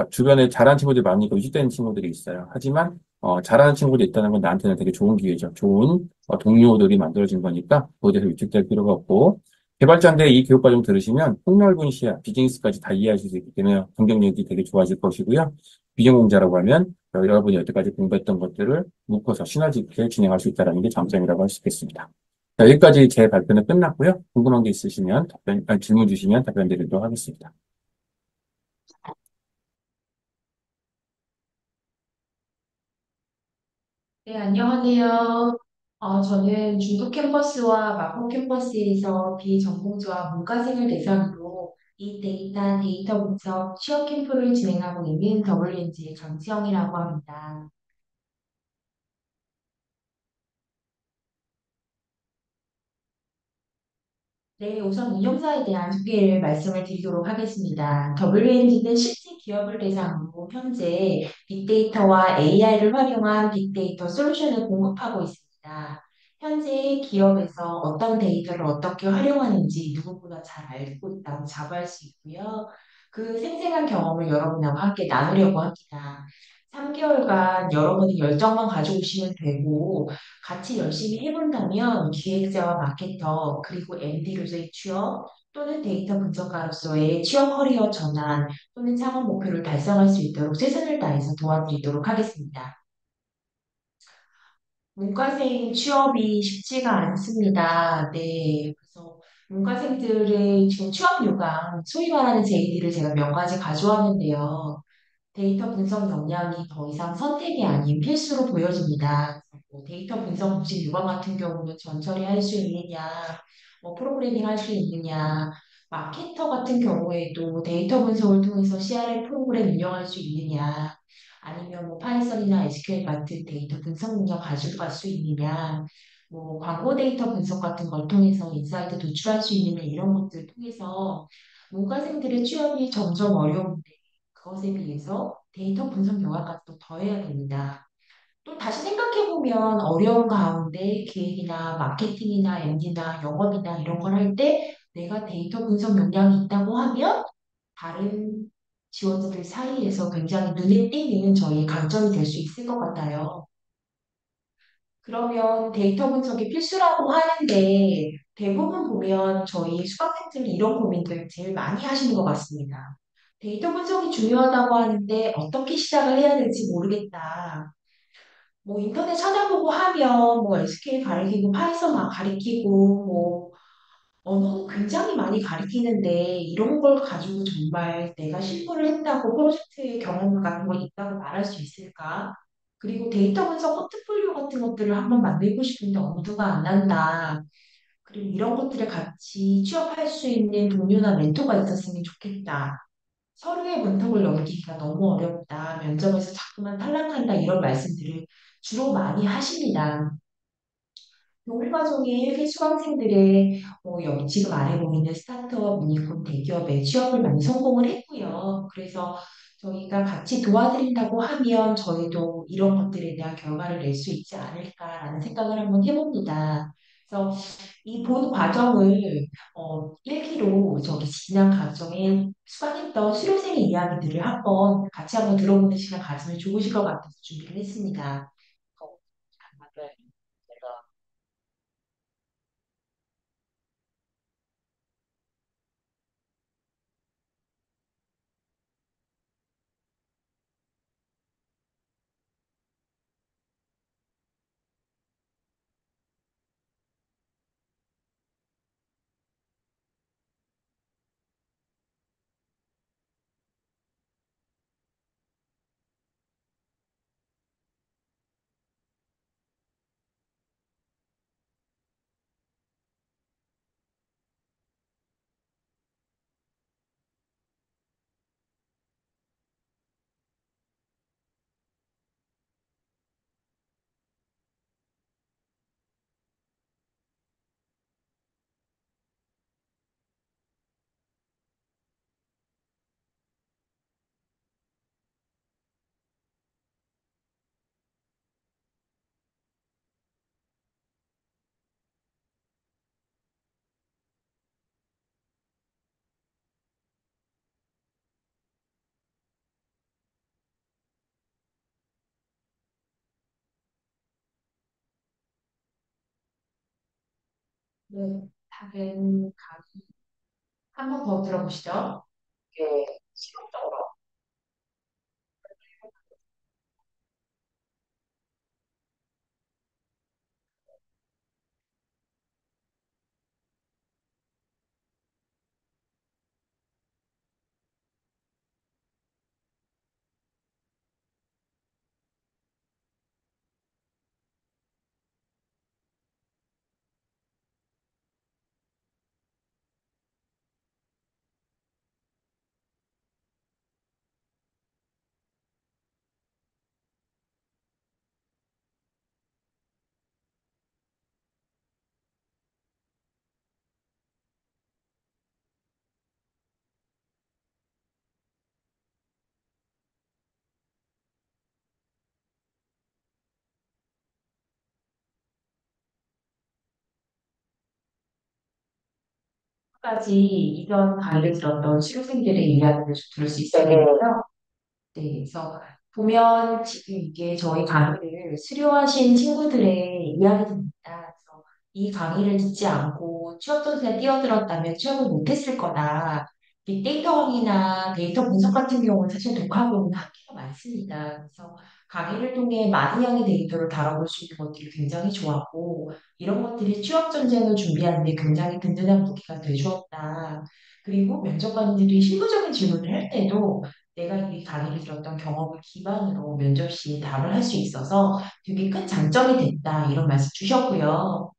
Speaker 2: 주변에 잘하는 친구들이 많으니 의식되는 친구들이 있어요. 하지만 잘하는 친구들이 있다는 건 나한테는 되게 좋은 기회죠. 좋은 동료들이 만들어진 거니까 그거에 대해서 위축될 필요가 없고 개발자인데 이 교육과정 들으시면 폭넓은 시야, 비즈니스까지 다 이해하실 수 있기 때문에 경쟁력이 되게 좋아질 것이고요. 비전공자라고 하면 여러분이 여태까지 공부했던 것들을 묶어서 시너지 있게 진행할 수 있다는 게 장점이라고 할 수 있겠습니다. 자, 여기까지 제 발표는 끝났고요. 궁금한 게 있으시면 질문 주시면 답변 드리도록 하겠습니다.
Speaker 3: 네, 안녕하세요. 저는 중국 캠퍼스와 마포 캠퍼스에서 비전공자와 문과생을 대상으로 이 데이터 분석 취업 캠프를 진행하고 있는 WNG의 강지영이라고 합니다. 네, 우선 운영사에 대한 소개를 말씀을 드리도록 하겠습니다. WNG는 실제 기업을 대상으로 현재 빅데이터와 AI를 활용한 빅데이터 솔루션을 공급하고 있습니다. 현재 기업에서 어떤 데이터를 어떻게 활용하는지 누구보다 잘 알고 있다고 자부할 수 있고요. 그 생생한 경험을 여러분하고 함께 나누려고 합니다. 3개월간 여러분이 열정만 가져오시면 되고, 같이 열심히 해본다면 기획자와 마케터 그리고 MD로서의 취업 또는 데이터 분석가로서의 취업 커리어 전환 또는 창업 목표를 달성할 수 있도록 최선을 다해서 도와드리도록 하겠습니다. 문과생 취업이 쉽지가 않습니다. 네, 그래서 문과생들의 지금 취업 요강, 소위 말하는 JD를 제가 몇 가지 가져왔는데요. 데이터 분석 역량이 더 이상 선택이 아닌 필수로 보여집니다. 뭐 데이터 분석 공식 유방 같은 경우는 전처리 할 수 있느냐, 뭐 프로그래밍 할 수 있느냐, 마케터 같은 경우에도 데이터 분석을 통해서 CRM 프로그램 운영할 수 있느냐, 아니면 뭐 파이썬이나 SQL 같은 데이터 분석 능력 가지고 갈 수 있느냐, 뭐 광고 데이터 분석 같은 걸 통해서 인사이트 도출할 수 있느냐 이런 것들을 통해서 문과생들의 취업이 점점 어려운데 그것에 비해서 데이터 분석 영역까지 또 더해야 됩니다. 또 다시 생각해보면 어려운 가운데 기획이나 마케팅이나 MD나 영업이나 이런 걸 할 때 내가 데이터 분석 역량이 있다고 하면 다른 지원자들 사이에서 굉장히 눈에 띄는 저희 강점이 될 수 있을 것 같아요. 그러면 데이터 분석이 필수라고 하는데 대부분 보면 저희 수강생들이 이런 고민들 제일 많이 하시는 것 같습니다. 데이터 분석이 중요하다고 하는데 어떻게 시작을 해야 될지 모르겠다. 뭐 인터넷 찾아보고 하면 뭐 SQL 가리키고 파이썬 막 가리키고 뭐 언어는 굉장히 많이 가리키는데 이런 걸 가지고 정말 내가 실무를 했다고 프로젝트의 경험 같은 거 있다고 말할 수 있을까? 그리고 데이터 분석 포트폴리오 같은 것들을 한번 만들고 싶은데 엄두가 안 난다. 그리고 이런 것들을 같이 취업할 수 있는 동료나 멘토가 있었으면 좋겠다. 서류의 문턱을 넘기기가 너무 어렵다. 면접에서 자꾸만 탈락한다. 이런 말씀들을 주로 많이 하십니다. 교육 과정에 회계 수강생들의 지금 아래 보이는 스타트업, 유니콘 대기업에 취업을 많이 성공을 했고요. 그래서 저희가 같이 도와드린다고 하면 저희도 이런 것들에 대한 결과를 낼 수 있지 않을까라는 생각을 한번 해봅니다. 그래서 이 본 과정을 1기로 저기 지난 과정에 수강했던 수료생의 이야기들을 같이 한번 들어보는 시간 가지면 좋으실 것 같아서 준비를 했습니다. 네. 네, 다른 강의 한 번 더 들어보시죠. 예, 실용적으로. 까지 이전 강의를 들었던 수료생들의 이야기를 좀 들을 수 있었는데요. 네, 그래서 보면 지금 이게 저희 강의를 수료하신 친구들의 이야기입니다. 그래서 이 강의를 듣지 않고 취업 전선에 뛰어들었다면 취업을 못했을 거다. 빅데이터 강의나 데이터 분석 같은 경우는 사실 독학으로는 한계가 많습니다. 그래서 강의를 통해 많은 양의 데이터를 다뤄볼 수 있는 것들이 굉장히 좋았고, 이런 것들이 취업 전쟁을 준비하는 데 굉장히 든든한 무기가 되주었다. 그리고 면접관들이 실무적인 질문을 할 때도 내가 이 강의를 들었던 경험을 기반으로 면접 시에 답을 할 수 있어서 되게 큰 장점이 됐다. 이런 말씀 주셨고요.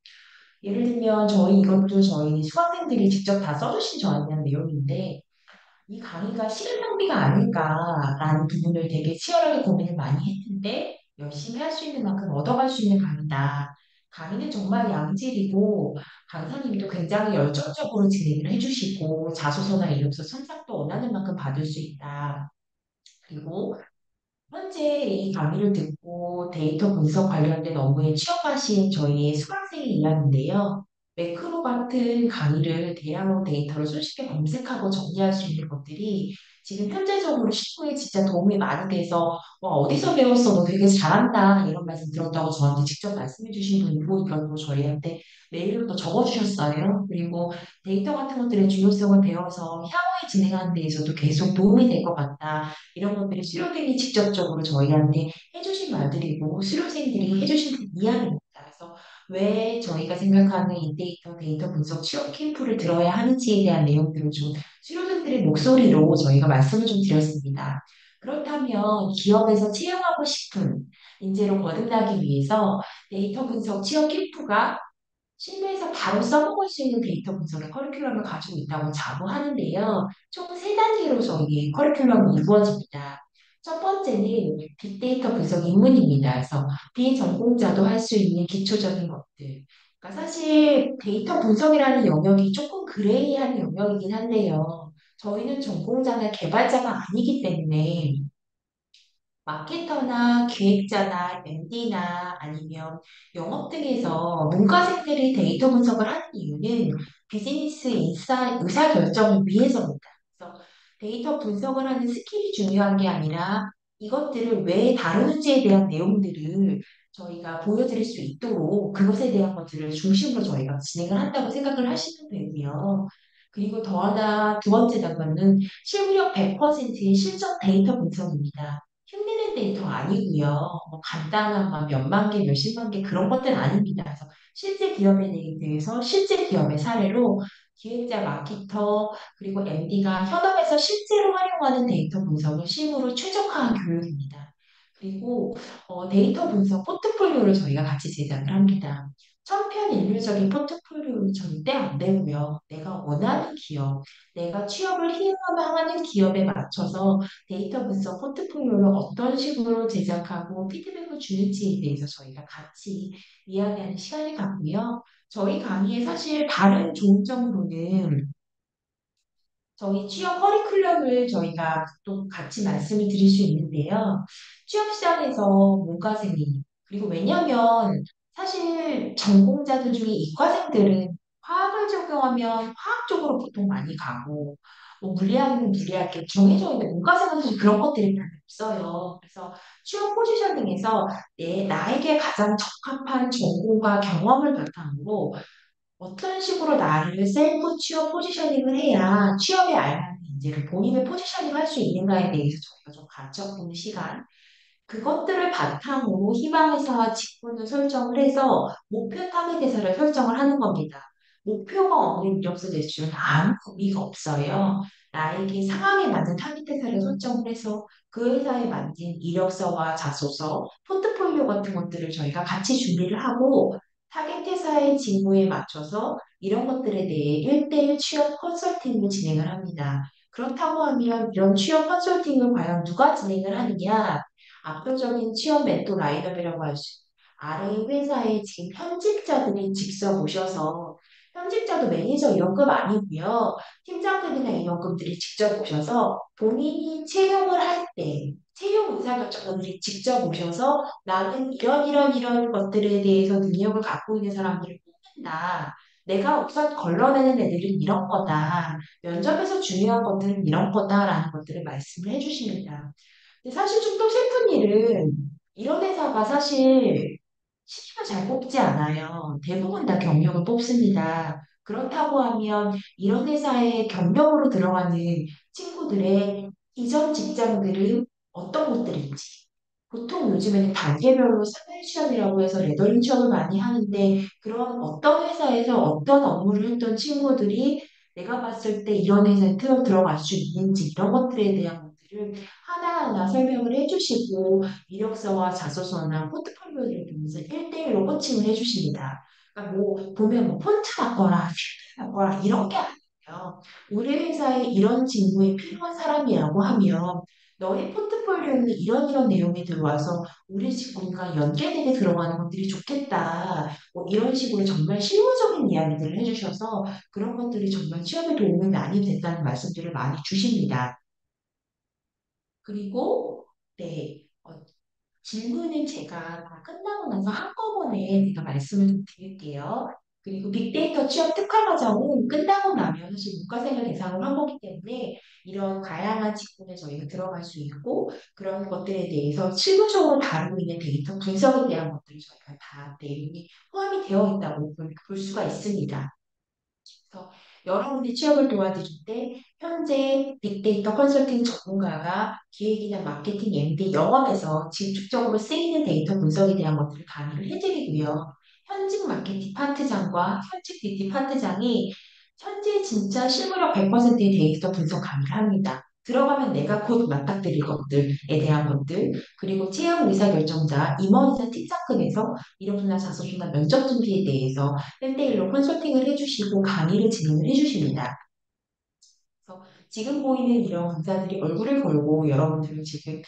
Speaker 3: 예를 들면 이것도 저희 수강생들이 직접 다 써주신 저에 대한 내용인데 이 강의가 시간 낭비가 아닐까라는 부분을 되게 치열하게 고민을 많이 했는데 열심히 할 수 있는 만큼 얻어갈 수 있는 강의다. 강의는 정말 양질이고 강사님도 굉장히 열정적으로 진행을 해주시고 자소서나 이력서 선착도 원하는 만큼 받을 수 있다. 그리고 현재 이 강의를 듣고 데이터 분석 관련된 업무에 취업하신 저희 수강생의 이야기인데요. 매크로 같은 강의를 대량으로 데이터를 손쉽게 검색하고 정리할 수 있는 것들이 지금 현재적으로 실무에 진짜 도움이 많이 돼서 와, 어디서 배웠어? 너 되게 잘한다. 이런 말씀 들었다고 저한테 직접 말씀해 주신 분이고 이것도 저희한테 메일로 또 적어주셨어요. 그리고 데이터 같은 것들의 중요성을 배워서 향후에 진행하는 데 있어도 계속 도움이 될 것 같다. 이런 것들이 수료생이 직접적으로 저희한테 해주신 말들이고 수료생들이 해주신 이야기입니다. 그래서 왜 저희가 생각하는 인데이터 데이터 분석 취업 캠프를 들어야 하는지에 대한 내용들을 좀 수료생들의 목소리로 저희가 말씀을 좀 드렸습니다. 그렇다면 기업에서 채용하고 싶은 인재로 거듭나기 위해서 데이터 분석 취업 캠프가 실무에서 바로 써먹을 수 있는 데이터 분석의 커리큘럼을 가지고 있다고 자부하는데요. 총 세 단계로 저희 커리큘럼이 이루어집니다. 첫 번째는 빅데이터 분석 입문입니다. 그래서 비전공자도 할 수 있는 기초적인 것들. 그러니까 사실 데이터 분석이라는 영역이 조금 그레이한 영역이긴 한데요. 저희는 전공자나 개발자가 아니기 때문에 마케터나 기획자나 MD나 아니면 영업 등에서 문과생들이 데이터 분석을 하는 이유는 비즈니스 인사 의사결정을 위해서입니다. 그래서 데이터 분석을 하는 스킬이 중요한 게 아니라 이것들을 왜 다루는지에 대한 내용들을 저희가 보여드릴 수 있도록 그것에 대한 것들을 중심으로 저희가 진행을 한다고 생각을 하시면 되고요. 그리고 더 하나 두 번째 단계는 실무력 100%의 실전 데이터 분석입니다. 흉내낸 데이터 아니고요. 뭐 간단한 막 몇만 개, 몇십만 개 그런 것들은 아닙니다. 그래서 실제 기업에 대해서 실제 기업의 사례로 기획자, 마케터, 그리고 MD가 현업에서 실제로 활용하는 데이터 분석을 실무로 최적화한 교육입니다. 그리고 데이터 분석 포트폴리오를 저희가 같이 제작을 합니다. 천편일률적인 포트폴리오는 절대 안 되고요. 내가 원하는 기업, 내가 취업을 희망하는 기업에 맞춰서 데이터 분석 포트폴리오를 어떤 식으로 제작하고 피드백을 주는지에 대해서 저희가 같이 이야기하는 시간을 갖고요. 저희 강의에 사실 다른 종점으로는 저희 취업 커리큘럼을 저희가 또 같이 말씀을 드릴 수 있는데요. 취업 시장에서 문과생이, 그리고 왜냐하면 사실 전공자들 중에 이과생들은 화학을 적용하면 화학 쪽으로 보통 많이 가고, 뭐 물리학은 물리학에 정해져 있는 문과생은 사실 그런 것들이 별로 없어요. 그래서 취업 포지셔닝에서 나에게 가장 적합한 전공과 경험을 바탕으로 어떤 식으로 나를 셀프 취업 포지셔닝을 해야 취업에 알맞은 인재를 본인을 포지셔닝 할 수 있는가에 대해서 저희가 좀 가르쳐보는 시간. 그것들을 바탕으로 희망회사와 직군을 설정을 해서 목표 타겟 회사를 설정을 하는 겁니다. 목표가 없는 이력서 제출은 아무 의미가 없어요. 나에게 상황에 맞는 타겟 회사를 설정을 해서 그 회사에 맞는 이력서와 자소서, 포트폴리오 같은 것들을 저희가 같이 준비를 하고 타겟 회사의 직무에 맞춰서 이런 것들에 대해 1대1 취업 컨설팅을 진행을 합니다. 그렇다고 하면 이런 취업 컨설팅을 과연 누가 진행을 하느냐? 압도적인 취업 멘토 라인업이라고 할 수, 아래 회사의 지금 현직자들이 직접 오셔서, 현직자도 매니저 이런급 아니고요. 팀장들이나 임원급들이 직접 오셔서 본인이 채용을 할 때, 채용 의사결정자들이 직접 오셔서 나는 이런 것들에 대해서 능력을 갖고 있는 사람들을 뽑는다. 내가 우선 걸러내는 애들은 이런 거다. 면접에서 중요한 것들은 이런 거다라는 것들을 말씀을 해주십니다. 근데 사실 좀 더 슬픈 일은 이런 회사가 사실 신입을 잘 뽑지 않아요. 대부분 다 경력을 뽑습니다. 그렇다고 하면 이런 회사에 경력으로 들어가는 친구들의 이전 직장들은 어떤 곳들인지. 보통 요즘에는 단계별로 사회 취업이라고 해서 레더링 취업을 많이 하는데 그런 어떤 회사에서 어떤 업무를 했던 친구들이 내가 봤을 때 이런 회사에 들어갈 수 있는지 이런 것들에 대한 것들을 하나하나 설명을 해주시고 이력서와 자소서나 포트폴리오를 보면서 1대1로 코칭을 해주십니다. 그러니까 뭐 보면 뭐 폰트 바꿔라, 필터 바꿔라 이런 게 아니에요. 우리 회사에 이런 직무에 필요한 사람이라고 하면 너의 포트폴리오는 이런 내용이 들어와서 우리 직군과 연계되게 들어가는 것들이 좋겠다. 뭐 이런 식으로 정말 실무적인 이야기들을 해주셔서 그런 것들이 정말 취업에 도움이 많이 된다는 말씀들을 많이 주십니다. 그리고 네, 질문은 제가 다 끝나고 나서 한꺼번에 제가 말씀을 좀 드릴게요. 그리고 빅데이터 취업 특화 과정은 끝나고 나면 사실 문과생을 대상으로 한 거기 때문에 이런 다양한 직군에 저희가 들어갈 수 있고 그런 것들에 대해서 실무적으로 다루고 있는 데이터 분석에 대한 것들이 저희가 다 내용이 포함이 되어 있다고 볼 수가 있습니다. 그래서 여러분들이 취업을 도와드릴 때 현재 빅데이터 컨설팅 전문가가 기획이나 마케팅, MD, 영업에서 직접적으로 쓰이는 데이터 분석에 대한 것들을 강의를 해드리고요. 현직 마케팅 파트장과 현직 DT 파트장이 현재 진짜 실무력 100%의 데이터 분석 강의를 합니다. 들어가면 내가 곧 맞닥뜨릴 것들에 대한 것들, 그리고 채용 의사결정자, 임원이나 팀장급에서 이력서나 자소서나 면접 준비에 대해서 1대1로 컨설팅을 해주시고 강의를 진행을 해주십니다. 그래서 지금 보이는 이런 강사들이 얼굴을 걸고 여러분들을 지금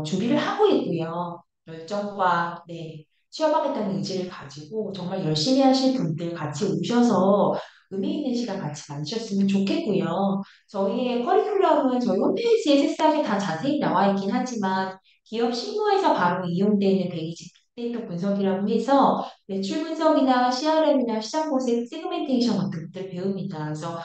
Speaker 3: 준비를 하고 있고요. 열정과 취업하겠다는 의지를 가지고 정말 열심히 하실 분들 같이 오셔서 의미 있는 시간 같이 만드셨으면 좋겠고요. 저희의 커리큘럼은 저희 홈페이지에 새싹에 다 자세히 나와 있긴 하지만 기업 실무에서 바로 이용되는 베이직 데이터 분석이라고 해서 매출 분석이나 CRM이나 시장 고색, 세그멘테이션 같은 것들을 배웁니다. 그래서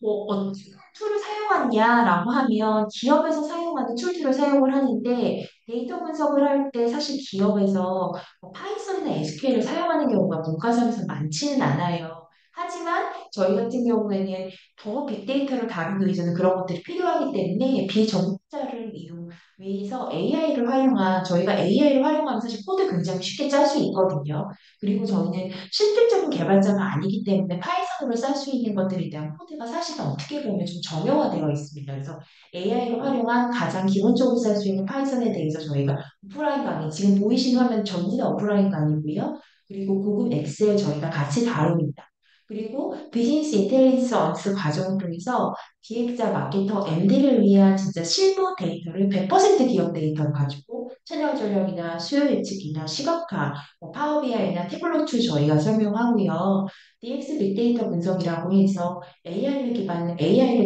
Speaker 3: 어떤 툴을 사용하냐라고 하면 기업에서 사용하는 툴들을 사용을 하는데 데이터 분석을 할 때 사실 기업에서 파이썬이나 SQL을 사용하는 경우가 문과점에서 많지는 않아요. 하지만 저희 같은 경우에는 더 빅데이터를 다루기 위해서는 그런 것들이 필요하기 때문에 비전문자를 이용 위해서 AI를 활용한 저희가 AI를 활용하면 사실 코드 굉장히 쉽게 짤 수 있거든요. 그리고 저희는 실질적인 개발자가 아니기 때문에 파이썬으로 쌀 수 있는 것들에 대한 코드가 사실은 어떻게 보면 좀 정형화되어 있습니다. 그래서 AI를 활용한 가장 기본적으로 쌀 수 있는 파이썬에 대해서 저희가 오프라인 강의, 지금 보이시는 화면 전부 다 오프라인 강의고요. 그리고 고급 엑셀 저희가 같이 다룹니다. 그리고 비즈니스 인텔리전스 언스 과정을 통해서 기획자, 마케터, MD를 위한 진짜 실무 데이터를 100% 기업 데이터를 가지고 채널 전략이나 수요 예측이나 시각화, 파워 BI나 태블로 툴 저희가 설명하고요. DX 빅데이터 분석이라고 해서 AI를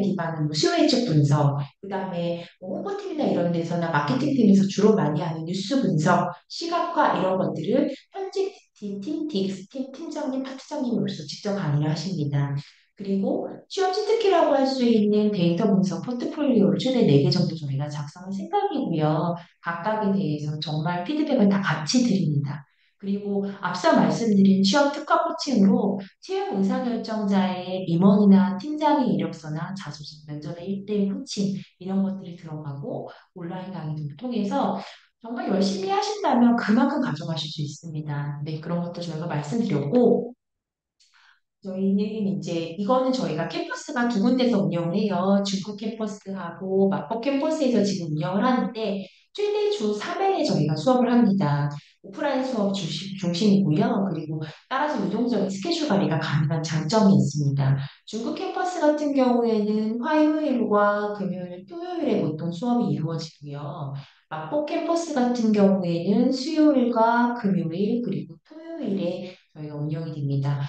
Speaker 3: 기반한 뭐 수요 예측 분석, 그다음에 뭐 홍보팀이나 이런 데서나 마케팅팀에서 주로 많이 하는 뉴스 분석, 시각화 이런 것들을 현직 팀, DX 팀 팀장님, 파트장님으로서 직접 강의를 하십니다. 그리고 취업 치트키라고 할 수 있는 데이터 분석 포트폴리오를 최대 4개 정도 저희가 작성할 생각이고요. 각각에 대해서 정말 피드백을 다 같이 드립니다. 그리고 앞서 말씀드린 취업 특화 코칭으로 채용 의사결정자의 임원이나 팀장의 이력서나 자소서, 면접의 1대1 코칭 이런 것들이 들어가고 온라인 강의를 통해서 정말 열심히 하신다면 그만큼 가져가실 수 있습니다. 네, 그런 것도 저희가 말씀드렸고 저희는 이제 이거는 저희가 캠퍼스가 두 군데서 운영을 해요. 중국 캠퍼스하고 마포 캠퍼스에서 지금 운영을 하는데 최대 주 3회에 저희가 수업을 합니다. 오프라인 수업 중심이고요. 그리고 따라서 유동적인 스케줄 관리가 가능한 장점이 있습니다. 중국 캠퍼스 같은 경우에는 화요일과 금요일, 토요일에 보통 수업이 이루어지고요. 마포 캠퍼스 같은 경우에는 수요일과 금요일 그리고 토요일에 저희가 운영이 됩니다.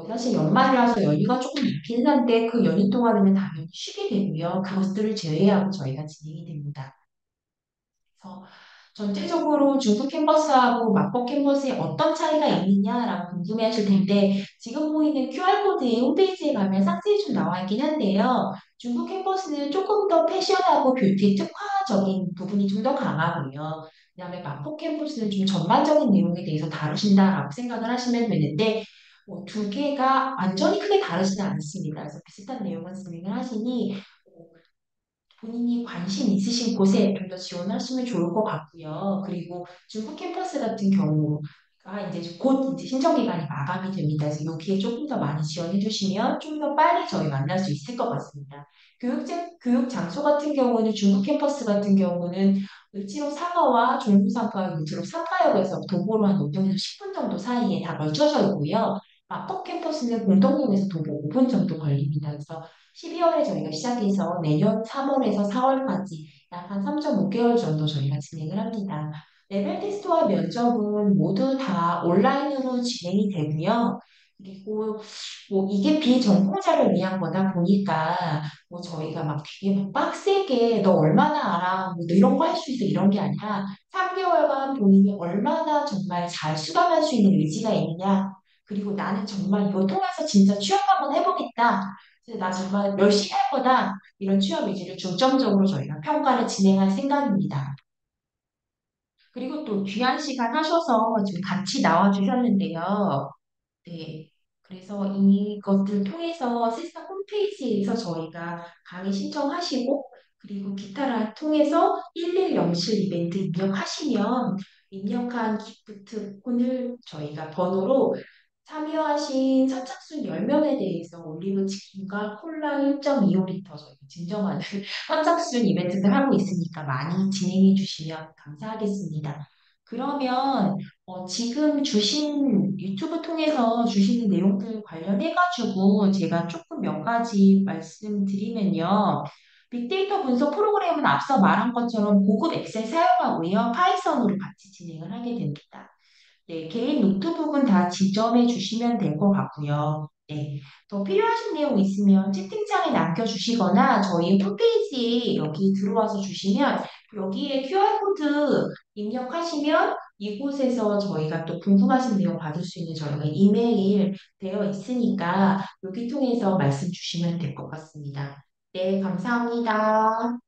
Speaker 3: 사실 연말이라서 연휴가 조금 있긴 한데 그 연휴 동안에는 당연히 쉬게 되고요. 그것들을 제외하고 저희가 진행이 됩니다. 그래서 전체적으로 중부 캠퍼스하고 마포 캠퍼스에 어떤 차이가 있느냐라고 궁금해하실 텐데 지금 보이는 QR코드에 홈페이지에 가면 상세히 좀 나와 있긴 한데요. 중부 캠퍼스는 조금 더 패션하고 뷰티 특화적인 부분이 좀 더 강하고요. 그다음에 마포 캠퍼스는 좀 전반적인 내용에 대해서 다루신다라고 생각을 하시면 되는데 두 개가 완전히 크게 다르지는 않습니다. 그래서 비슷한 내용을 진행을 하시니 본인이 관심 있으신 곳에 좀 더 지원하시면 좋을 것 같고요. 그리고 중부 캠퍼스 같은 경우가 이제 곧 이제 신청 기간이 마감이 됩니다. 그래서 여기에 조금 더 많이 지원해 주시면 좀 더 빨리 저희 만날 수 있을 것 같습니다. 교육 장소 같은 경우는 중부 캠퍼스 같은 경우는 을지로 사거와 종로사과 밑으로 삼가역에서 도보로 한 5분에서 10분 정도 사이에 다 걸쳐져 있고요. 마포 캠퍼스는 공덕역에서 도보 5분 정도 걸립니다. 그래서 12월에 저희가 시작해서 내년 3월에서 4월까지 약 한 3.5개월 정도 저희가 진행을 합니다. 레벨 테스트와 면접은 모두 다 온라인으로 진행이 되고요. 그리고 뭐 이게 비전공자를 위한 거다 보니까 뭐 저희가 막 되게 막 빡세게 너 얼마나 알아 뭐 이런 거 할 수 있어 이런 게 아니라 3개월간 본인이 얼마나 정말 잘 수강할 수 있는 의지가 있느냐 그리고 나는 정말 이거 통해서 진짜 취업 한번 해보겠다 그래서 나 정말 열심히 할 거다. 이런 취업 위주를 중점적으로 저희가 평가를 진행할 생각입니다. 그리고 또 귀한 시간 하셔서 지금 같이 나와 주셨는데요. 네. 그래서 이것들 통해서 실사 홈페이지에서 저희가 강의 신청하시고 그리고 기타를 통해서 1107 이벤트 입력하시면 입력한 기프트콘을 저희가 번호로 참여하신 선착순 10명에 대해서 올리브 치킨과 콜라 1.25리터 저희가 증정하는 선착순 이벤트를 하고 있으니까 많이 진행해 주시면 감사하겠습니다. 그러면 지금 주신 유튜브 통해서 주시는 내용들 관련해가지고 제가 조금 몇 가지 말씀드리면요. 빅데이터 분석 프로그램은 앞서 말한 것처럼 고급 엑셀 사용하고요. 파이썬으로 같이 진행을 하게 됩니다. 네, 개인 노트북은 다 지정해 주시면 될 것 같고요. 네, 더 필요하신 내용 있으면 채팅창에 남겨주시거나 저희 홈페이지에 여기 들어와서 주시면 여기에 QR코드 입력하시면 이곳에서 저희가 또 궁금하신 내용 받을 수 있는 저희가 이메일 되어 있으니까 여기 통해서 말씀 주시면 될 것 같습니다. 네, 감사합니다.